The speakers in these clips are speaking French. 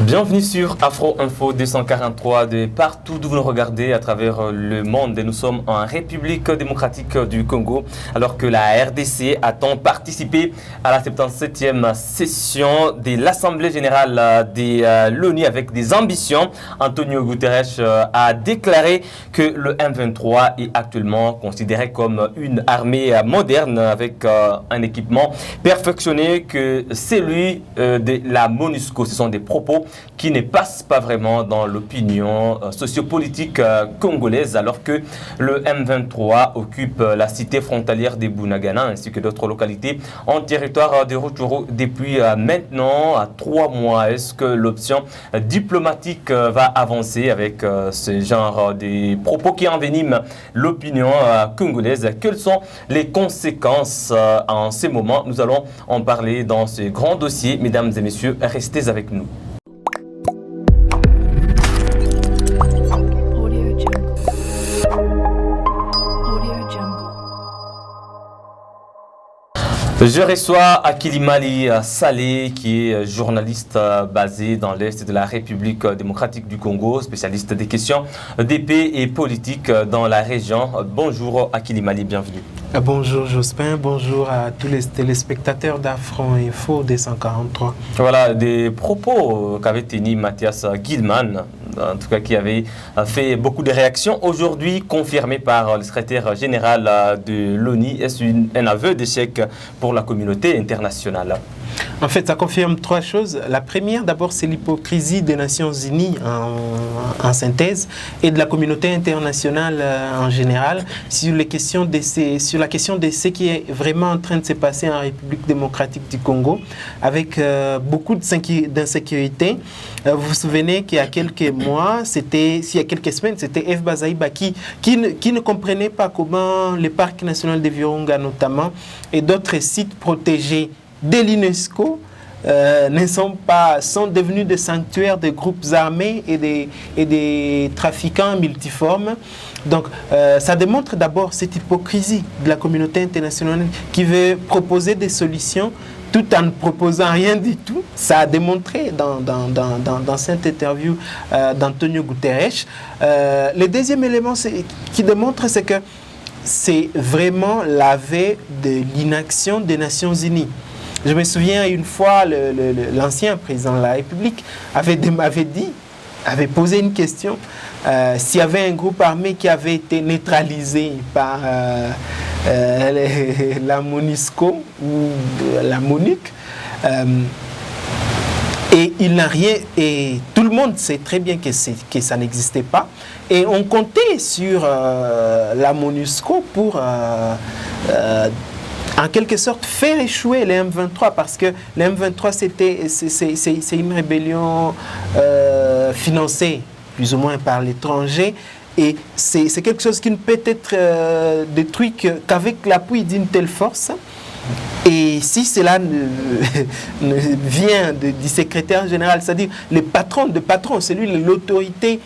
Bienvenue sur Afro Info 243 de partout d'où vous nous regardez à travers le monde. Et nous sommes en République démocratique du Congo alors que la RDC attend participer à la 77e session de l'Assemblée générale de l'ONU avec des ambitions. Antonio Guterres a déclaré que le M23 est actuellement considéré comme une armée moderne avec un équipement perfectionné que celui de la MONUSCO. Ce sont des propos qui ne passent pas vraiment dans l'opinion sociopolitique congolaise alors que le M23 occupe la cité frontalière de Bunagana ainsi que d'autres localités en territoire de Rutshuru depuis maintenant 3 mois. Est-ce que l'option diplomatique va avancer avec ce genre de propos qui enveniment l'opinion congolaise? Quelles sont les conséquences en ce moment? Nous allons en parler dans ce grand dossier. Mesdames et messieurs, restez avec nous. Je reçois Akilimali Saleh, qui est journaliste basé dans l'Est de la République démocratique du Congo, spécialiste des questions de paix et politique dans la région. Bonjour Akilimali, bienvenue. Bonjour Jospin, bonjour à tous les téléspectateurs d'Afro Info 243. Voilà, des propos qu'avait tenu Mathias Gilman, en tout cas qui avait fait beaucoup de réactions, aujourd'hui confirmés par le secrétaire général de l'ONU. Est-ce un aveu d'échec pour la communauté internationale? En fait, ça confirme 3 choses. La première, d'abord, c'est l'hypocrisie des Nations Unies en synthèse et de la communauté internationale en général sur la question de ce qui est vraiment en train de se passer en République démocratique du Congo avec beaucoup d'insécurité. Vous vous souvenez qu'il y a quelques mois, il y a quelques semaines, c'était F. Bazaïba qui ne comprenait pas comment les parcs nationaux de Virunga notamment et d'autres sites protégés de l'UNESCO sont devenus des sanctuaires de groupes armés et des trafiquants multiformes. Donc ça démontre d'abord cette hypocrisie de la communauté internationale qui veut proposer des solutions tout en ne proposant rien du tout. Ça a démontré dans cette interview d'Antonio Guterres. Le deuxième élément qui démontre, c'est que c'est vraiment l'aveu de l'inaction des Nations Unies. Je me souviens une fois, l'ancien président de la République avait posé une question. S'il y avait un groupe armé qui avait été neutralisé par la MONUSCO ou la MONUC, et il n'a rien, et tout le monde sait très bien que ça n'existait pas, et on comptait sur la MONUSCO pour en quelque sorte faire échouer les M23 parce que les M23 c'est une rébellion financée plus ou moins par l'étranger et c'est quelque chose qui ne peut être détruit qu'avec l'appui d'une telle force. Et si cela vient du secrétaire général, c'est-à-dire le patron de patron, c'est lui l'autorité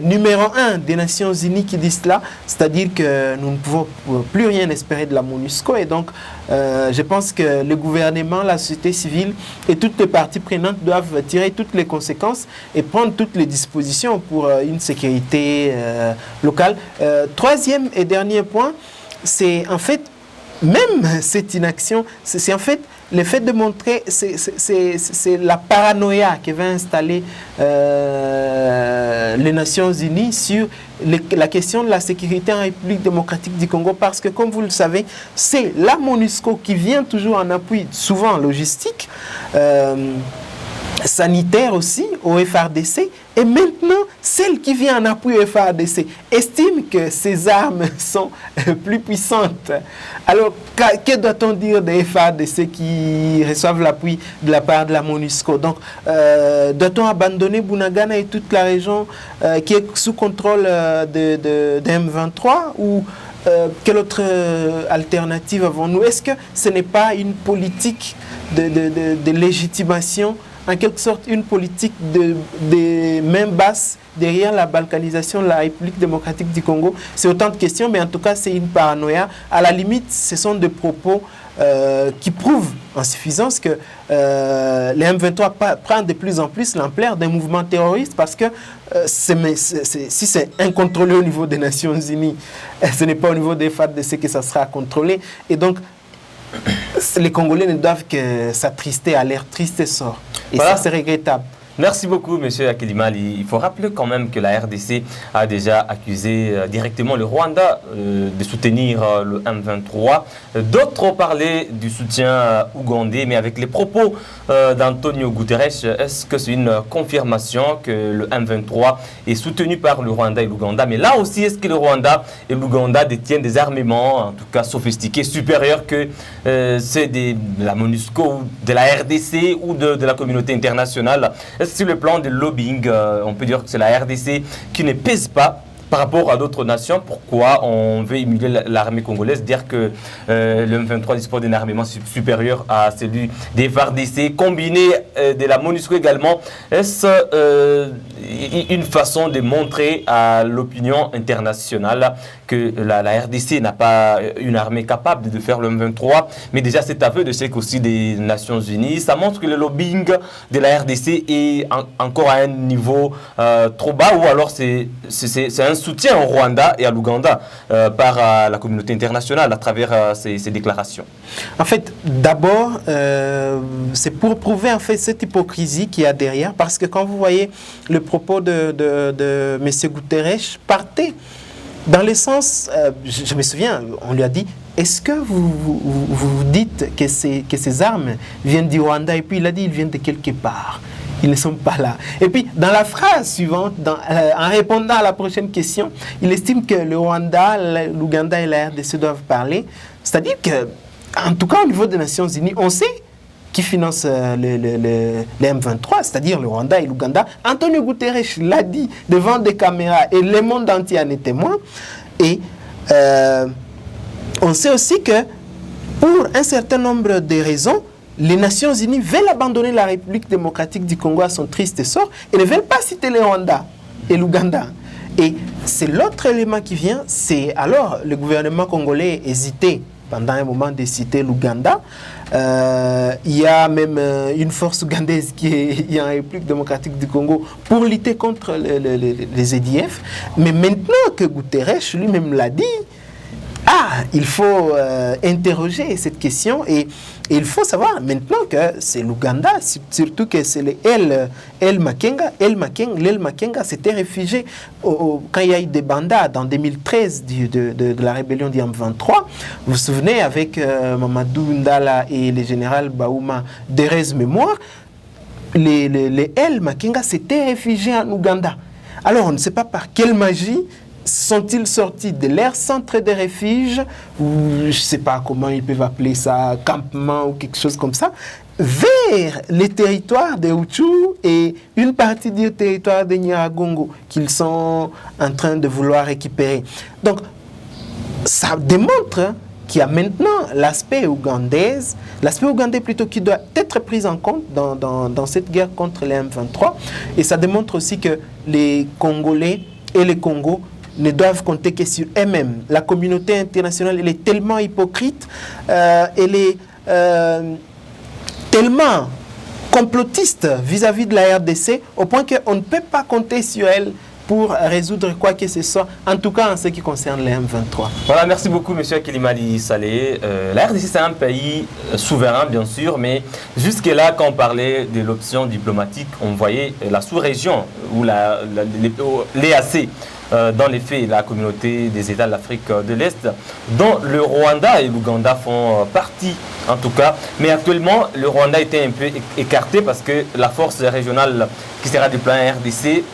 numéro 1 des Nations Unies qui dit cela, c'est-à-dire que nous ne pouvons plus rien espérer de la MONUSCO et donc je pense que le gouvernement, la société civile et toutes les parties prenantes doivent tirer toutes les conséquences et prendre toutes les dispositions pour une sécurité locale. Troisième et dernier point, c'est en fait même cette inaction, c'est en fait le fait de montrer, c'est la paranoïa qui va installer les Nations Unies sur la question de la sécurité en République démocratique du Congo parce que, comme vous le savez, c'est la MONUSCO qui vient toujours en appui, souvent logistique, sanitaire aussi, au FARDC, et maintenant, celle qui vient en appui au FARDC estime que ces armes sont plus puissantes. Alors, que doit-on dire des FARDC qui reçoivent l'appui de la part de la MONUSCO? Donc, doit-on abandonner Bunagana et toute la région qui est sous contrôle de M23 ou quelle autre alternative avons-nous? Est-ce que ce n'est pas une politique de légitimation, en quelque sorte une politique de main basse derrière la balkanisation de la République démocratique du Congo? C'est autant de questions, mais en tout cas, c'est une paranoïa. À la limite, ce sont des propos qui prouvent en suffisance que les M23 prennent de plus en plus l'ampleur d'un mouvement terroriste parce que si c'est incontrôlé au niveau des Nations Unies, ce n'est pas au niveau des FARDC que ça sera contrôlé. Et donc, les Congolais ne doivent que s'attrister à leur triste sort. Et voilà. Ça, c'est regrettable. Merci beaucoup, M. Akilimali. Il faut rappeler quand même que la RDC a déjà accusé directement le Rwanda de soutenir le M23. D'autres ont parlé du soutien ougandais, mais avec les propos d'Antonio Guterres, est-ce que c'est une confirmation que le M23 est soutenu par le Rwanda et l'Ouganda? Mais là aussi, est-ce que le Rwanda et l'Ouganda détiennent des armements, en tout cas sophistiqués, supérieurs que ceux de la MONUSCO, de la RDC ou de la communauté internationale? Sur le plan de lobbying, on peut dire que c'est la RDC qui ne pèse pas par rapport à d'autres nations. Pourquoi on veut émuler l'armée congolaise, dire que le M23 dispose d'un armement supérieur à celui des FARDC, combiné de la MONUSCO également? Est-ce une façon de montrer à l'opinion internationale que la RDC n'a pas une armée capable de faire le M23, mais déjà cet aveu de chèque aussi des Nations Unies, ça montre que le lobbying de la RDC est encore à un niveau trop bas, ou alors c'est un soutien au Rwanda et à l'Ouganda par la communauté internationale à travers ces déclarations? En fait, d'abord, c'est pour prouver en fait cette hypocrisie qu'il y a derrière, parce que quand vous voyez le propos de M. Guterres partait dans le sens, je me souviens, on lui a dit, est-ce que vous dites que ces armes viennent du Rwanda? Et puis il a dit, ils viennent de quelque part. Ils ne sont pas là. Et puis, dans la phrase suivante, en répondant à la prochaine question, il estime que le Rwanda, l'Ouganda et la RDC doivent parler. C'est-à-dire que, en tout cas, au niveau des Nations Unies, on sait qui finance les M23, c'est-à-dire le Rwanda et l'Ouganda. Antonio Guterres l'a dit devant des caméras et le monde entier en est témoin. Et on sait aussi que pour un certain nombre de raisons, les Nations Unies veulent abandonner la République démocratique du Congo à son triste sort et ne veulent pas citer le Rwanda et l'Ouganda. Et c'est l'autre élément qui vient, c'est alors le gouvernement congolais hésitait pendant un moment de citer l'Ouganda. Il y a même une force ougandaise qui est en République démocratique du Congo pour lutter contre les EDF. Mais maintenant que Guterres lui-même l'a dit, il faut interroger cette question et il faut savoir maintenant que c'est l'Ouganda, surtout que c'est El Makenga. El Makenga s'était réfugié quand il y a eu des bandades en 2013 de la rébellion du M23. Vous vous souvenez, avec Mamadou Ndala et le général Baouma d'Erez Mémoire, les El Makenga s'étaient réfugiés en Ouganda. Alors on ne sait pas par quelle magie sont-ils sortis de leur centre de refuge, ou je ne sais pas comment ils peuvent appeler ça, campement ou quelque chose comme ça, vers les territoires de Hutu et une partie du territoire de Nyiragongo qu'ils sont en train de vouloir récupérer. Donc, ça démontre qu'il y a maintenant l'aspect ougandais plutôt qui doit être pris en compte dans cette guerre contre les M23. Et ça démontre aussi que les Congolais et les Congos ne doivent compter que sur eux-mêmes. La communauté internationale, elle est tellement hypocrite, elle est tellement complotiste vis-à-vis de la RDC, au point qu'on ne peut pas compter sur elle pour résoudre quoi que ce soit, en tout cas en ce qui concerne les M23. Voilà, merci beaucoup M. Akilimali Saleh. La RDC, c'est un pays souverain, bien sûr, mais jusque-là, quand on parlait de l'option diplomatique, on voyait la sous-région ou l'EAC, dans les faits, la communauté des États de l'Afrique de l'Est, dont le Rwanda et l'Ouganda font partie, en tout cas. Mais actuellement, le Rwanda était un peu écarté parce que la force régionale qui sera du plan RDC,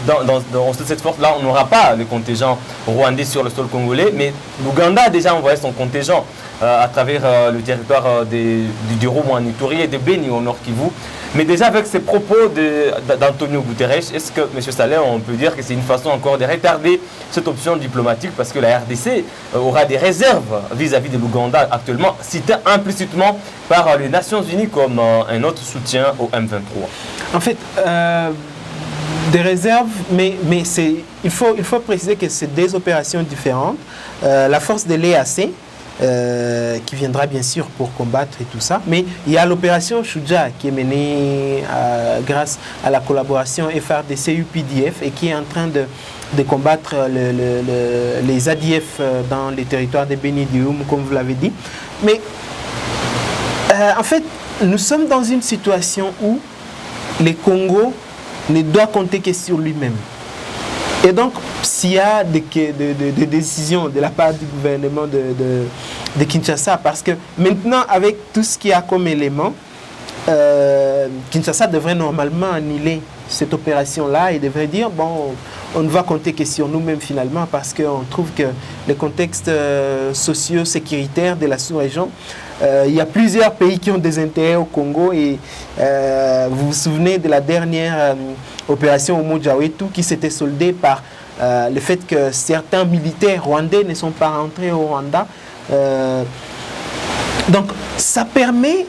dans cette force-là, on n'aura pas le contingent rwandais sur le sol congolais, mais l'Ouganda a déjà envoyé son contingent à travers le territoire du Roumo en Ituri et de Beni au Nord Kivu. Mais déjà avec ces propos d'Antonio Guterres, est-ce que, M. Saleh, on peut dire que c'est une façon encore de retarder cette option diplomatique parce que la RDC aura des réserves vis-à-vis de l'Ouganda actuellement, cité implicitement par les Nations Unies comme un autre soutien au M23? En fait, des réserves, mais il faut préciser que c'est des opérations différentes. La force de l'EAC qui viendra bien sûr pour combattre et tout ça. Mais il y a l'opération Shuja qui est menée grâce à la collaboration FRDC-UPDF et qui est en train de combattre les ADF dans les territoires de Beni Dioum, comme vous l'avez dit. Mais en fait, nous sommes dans une situation où le Congo ne doit compter que sur lui-même. Et donc, s'il y a des décisions de la part du gouvernement de Kinshasa, parce que maintenant, avec tout ce qu'il y a comme élément, Kinshasa devrait normalement annuler cette opération-là et devrait dire, bon, on ne va compter que sur nous-mêmes finalement, parce qu'on trouve que le contexte socio-sécuritaire de la sous-région, il y a plusieurs pays qui ont des intérêts au Congo et vous vous souvenez de la dernière opération au Mojawetu qui s'était soldée par le fait que certains militaires rwandais ne sont pas rentrés au Rwanda. Donc ça permet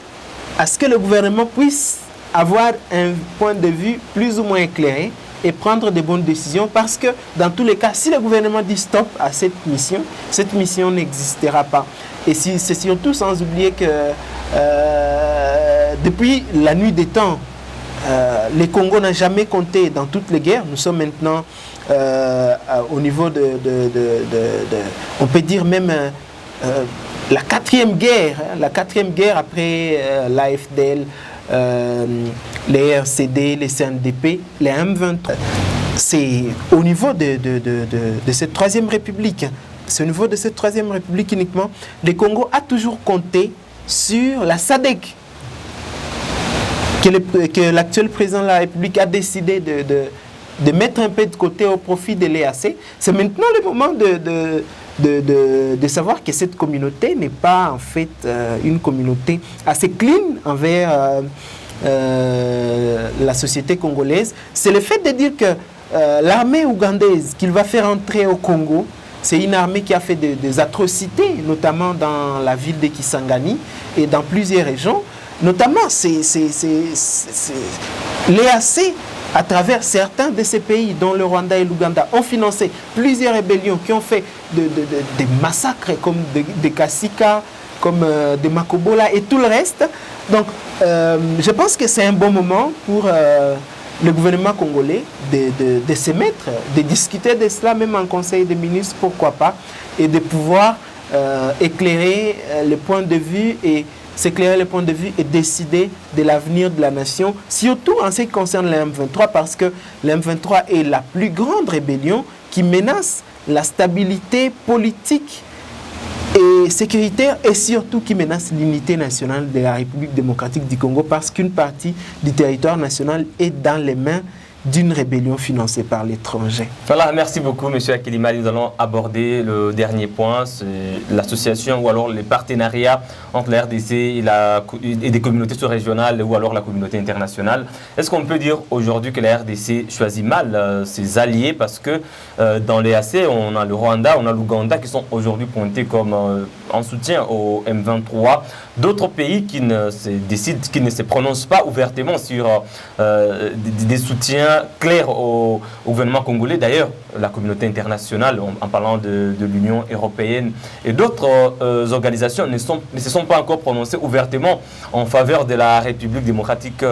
à ce que le gouvernement puisse avoir un point de vue plus ou moins éclairé et prendre de bonnes décisions, parce que dans tous les cas, si le gouvernement dit stop à cette mission n'existera pas. Et c'est surtout sans oublier que depuis la nuit des temps, le Congo n'a jamais compté dans toutes les guerres. Nous sommes maintenant au niveau on peut dire même la quatrième guerre après l'AFDL, les RCD, les CNDP, les M23. C'est au niveau de cette troisième république. C'est au niveau de cette troisième république uniquement. Le Congo a toujours compté sur la SADC, que l'actuel président de la République a décidé de mettre un peu de côté au profit de l'EAC. C'est maintenant le moment de savoir que cette communauté n'est pas en fait une communauté assez clean envers la société congolaise. C'est le fait de dire que l'armée ougandaise qu'il va faire entrer au Congo, c'est une armée qui a fait des atrocités, notamment dans la ville de Kisangani et dans plusieurs régions. Notamment, l'EAC, à travers certains de ces pays, dont le Rwanda et l'Ouganda, ont financé plusieurs rébellions qui ont fait des massacres comme des Kassika, comme des Makobola et tout le reste. Donc, je pense que c'est un bon moment pour le gouvernement congolais de se mettre, de discuter de cela, même en Conseil des ministres, pourquoi pas, et de pouvoir éclairer le point de vue et s'éclairer le point de vue et décider de l'avenir de la nation, surtout en ce qui concerne le M23, parce que le M23 est la plus grande rébellion qui menace la stabilité politique et sécuritaire et surtout qui menace l'unité nationale de la République démocratique du Congo, parce qu'une partie du territoire national est dans les mains d'une rébellion financée par l'étranger. Voilà, merci beaucoup, M. Akilimali. Nous allons aborder le dernier point, c'est l'association ou alors les partenariats entre la RDC et des communautés sous-régionales ou alors la communauté internationale. Est-ce qu'on peut dire aujourd'hui que la RDC choisit mal ses alliés, parce que dans les AC, on a le Rwanda, on a l'Ouganda qui sont aujourd'hui pointés comme en soutien au M23. D'autres pays qui ne se prononcent pas ouvertement sur des soutiens clairs au gouvernement congolais. D'ailleurs, la communauté internationale, en parlant de l'Union européenne et d'autres organisations, ne se sont pas encore prononcées ouvertement en faveur de la République démocratique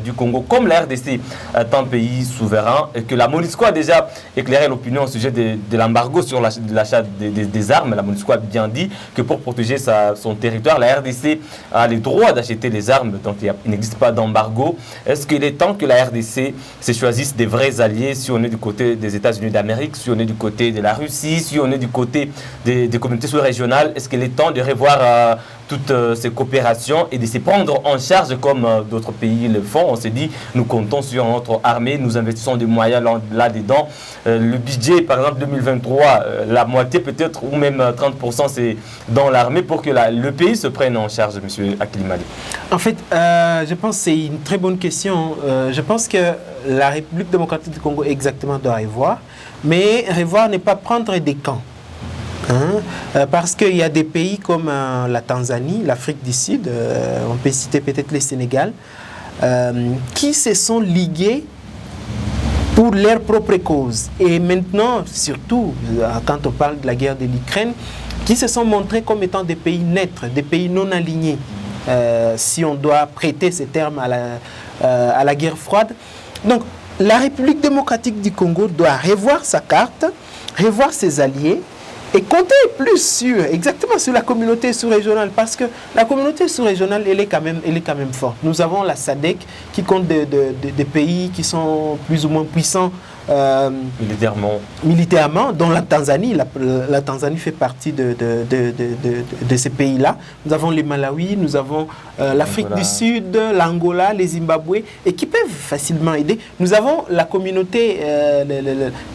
du Congo, comme la RDC est un pays souverain, et que la MONUSCO a déjà éclairé l'opinion au sujet de l'embargo sur l'achat des armes. La MONUSCO a bien dit que pour protéger son territoire, la RDC a le droit d'acheter les armes, donc il n'existe pas d'embargo. Est-ce qu'il est temps que la RDC se choisisse des vrais alliés, si on est du côté des États-Unis d'Amérique, si on est du côté de la Russie, si on est du côté des communautés sous-régionales? Est-ce qu'il est temps de revoir toutes ces coopérations et de se prendre en charge comme d'autres pays le font? On s'est dit, nous comptons sur notre armée, nous investissons des moyens là-dedans. Le budget, par exemple, 2023, la moitié peut-être, ou même 30%, c'est dans l'armée pour que le pays se prenne en charge, M. Akilimali. En fait, je pense que c'est une très bonne question. Je pense que la République démocratique du Congo exactement doit revoir, mais revoir n'est pas prendre des camps. Parce qu'il y a des pays comme la Tanzanie, l'Afrique du Sud, on peut citer peut-être le Sénégal, qui se sont ligués pour leur propre cause. Et maintenant, surtout, quand on parle de la guerre de l'Ukraine, qui se sont montrés comme étant des pays neutres, des pays non alignés, si on doit prêter ces termes à la guerre froide. Donc, la République démocratique du Congo doit revoir sa carte, revoir ses alliés et compter plus exactement sur la communauté sous-régionale, parce que la communauté sous-régionale, elle est quand même forte. Nous avons la SADC qui compte des pays qui sont plus ou moins puissants militairement, dont la Tanzanie. La Tanzanie fait partie de ces pays-là. Nous avons les Malawi, nous avons l'Afrique du Sud, l'Angola, les Zimbabwe, et qui peuvent facilement aider. Nous avons la communauté,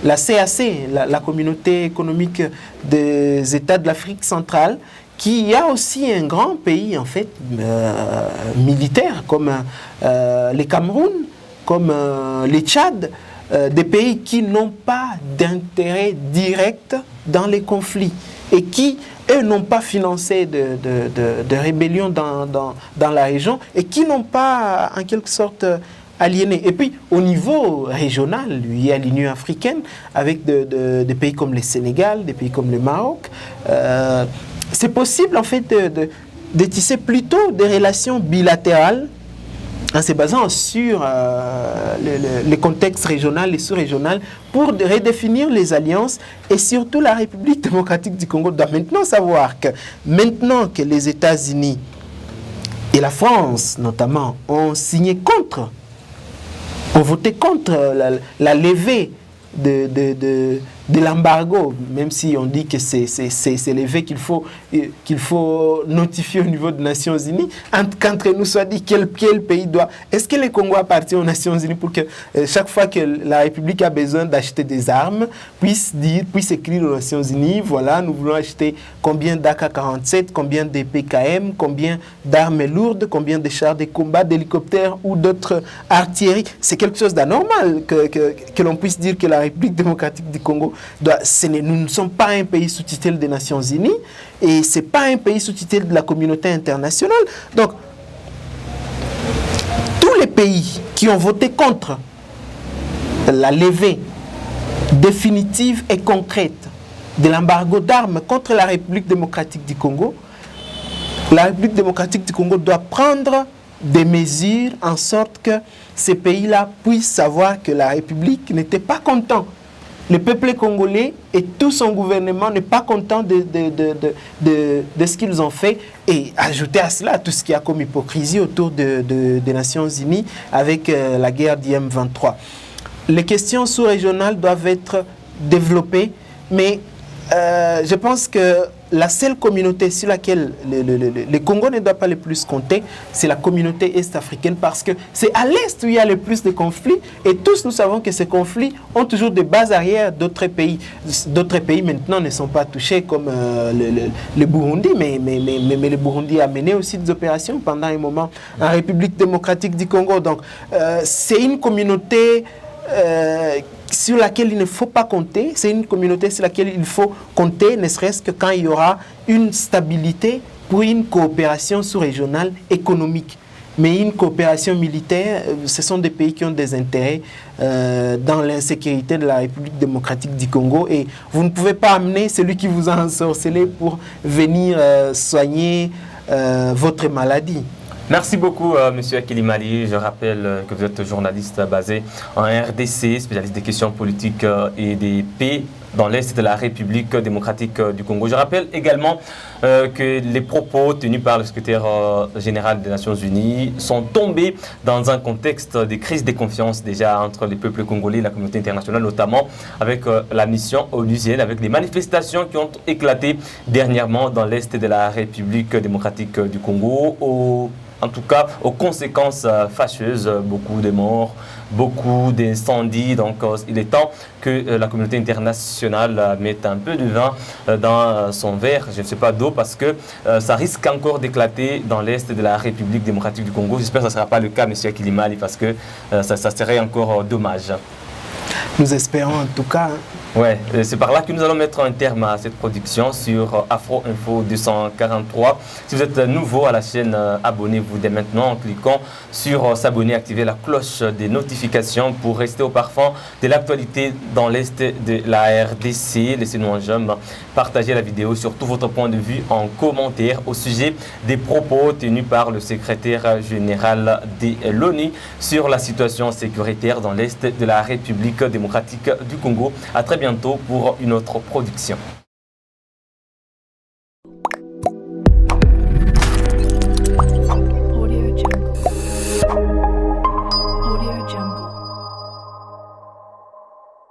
la CAC, la communauté économique des États de l'Afrique centrale, qui a aussi un grand pays, en fait, militaire, comme les Cameroun, comme les Tchad, des pays qui n'ont pas d'intérêt direct dans les conflits et qui, eux, n'ont pas financé de rébellion dans la région et qui n'ont pas, en quelque sorte, aliéné. Et puis, au niveau régional, il y a l'Union africaine avec des pays comme le Sénégal, des pays comme le Maroc. C'est possible, en fait, de tisser plutôt des relations bilatérales en se basant sur les contextes régionaux et sous-régionaux pour redéfinir les alliances. Et surtout, la République démocratique du Congo doit maintenant savoir que maintenant que les États-Unis et la France, notamment, ont voté contre la levée de l'embargo, même si on dit que c'est levé qu'il faut notifier au niveau des Nations Unies, qu'entre nous soit dit quel pays doit... Est-ce que le Congo appartient aux Nations Unies pour que chaque fois que la République a besoin d'acheter des armes, puisse écrire aux Nations Unies, voilà, nous voulons acheter combien d'AK-47, combien de PKM, combien d'armes lourdes, combien de chars de combat, d'hélicoptères ou d'autres artilleries. C'est quelque chose d'anormal que l'on puisse dire que la République démocratique du Congo nous ne sommes pas un pays sous tutelle des Nations Unies et ce n'est pas un pays sous tutelle de la communauté internationale. Donc, tous les pays qui ont voté contre la levée définitive et concrète de l'embargo d'armes contre la République démocratique du Congo, la République démocratique du Congo doit prendre des mesures en sorte que ces pays-là puissent savoir que la République n'était pas content. Le peuple congolais et tout son gouvernement n'est pas content de ce qu'ils ont fait, et ajouter à cela tout ce qu'il y a comme hypocrisie autour des Nations Unies avec la guerre d'IM-23. Les questions sous-régionales doivent être développées, mais je pense que la seule communauté sur laquelle le Congo ne doit pas le plus compter, c'est la communauté est-africaine, parce que c'est à l'est où il y a le plus de conflits, et tous nous savons que ces conflits ont toujours des bases arrière d'autres pays. D'autres pays maintenant ne sont pas touchés, comme le Burundi, mais le Burundi a mené aussi des opérations pendant un moment en République démocratique du Congo. Donc c'est une communauté sur laquelle il ne faut pas compter, c'est une communauté sur laquelle il faut compter, ne serait-ce que quand il y aura une stabilité pour une coopération sous-régionale économique. Mais une coopération militaire, ce sont des pays qui ont des intérêts dans l'insécurité de la République démocratique du Congo, et vous ne pouvez pas amener celui qui vous a ensorcelé pour venir soigner votre maladie. Merci beaucoup, Monsieur Akilimali. Je rappelle que vous êtes journaliste basé en RDC, spécialiste des questions politiques et des paix dans l'Est de la République démocratique du Congo. Je rappelle également que les propos tenus par le secrétaire général des Nations Unies sont tombés dans un contexte de crise de confiance déjà entre les peuples congolais et la communauté internationale, notamment avec la mission onusienne, avec les manifestations qui ont éclaté dernièrement dans l'Est de la République démocratique du Congo, en tout cas aux conséquences fâcheuses, beaucoup de morts, beaucoup d'incendies. Donc il est temps que la communauté internationale mette un peu de vin dans son verre, je ne sais pas d'eau, parce que ça risque encore d'éclater dans l'Est de la République démocratique du Congo. J'espère que ce ne sera pas le cas, M. Akilimali, parce que ça serait encore dommage. Nous espérons en tout cas Ouais, c'est par là que nous allons mettre un terme à cette production sur Afro Info 243. Si vous êtes nouveau à la chaîne, abonnez-vous dès maintenant en cliquant sur s'abonner, activer la cloche des notifications pour rester au parfum de l'actualité dans l'Est de la RDC. Laissez-nous un j'aime, partagez la vidéo sur tout votre point de vue en commentaire au sujet des propos tenus par le secrétaire général de l'ONU sur la situation sécuritaire dans l'Est de la République démocratique du Congo. À très bientôt pour une autre production.